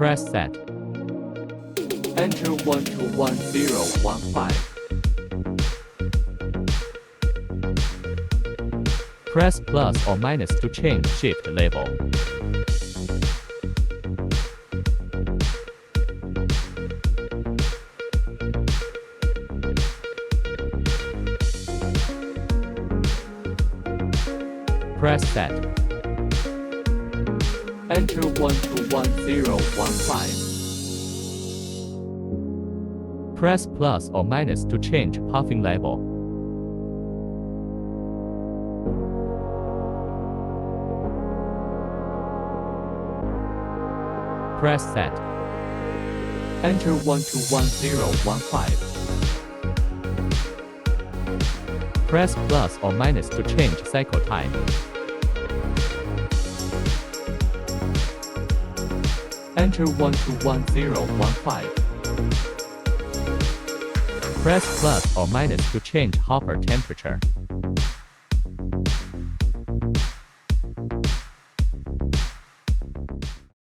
Press set. Enter 121015. Press plus or minus to change shift level. Press set. Enter 121015. Press plus or minus to change puffing level. Press set. Enter 121015. Press plus or minus to change cycle time. Enter 121015. Press plus or minus to change hopper temperature.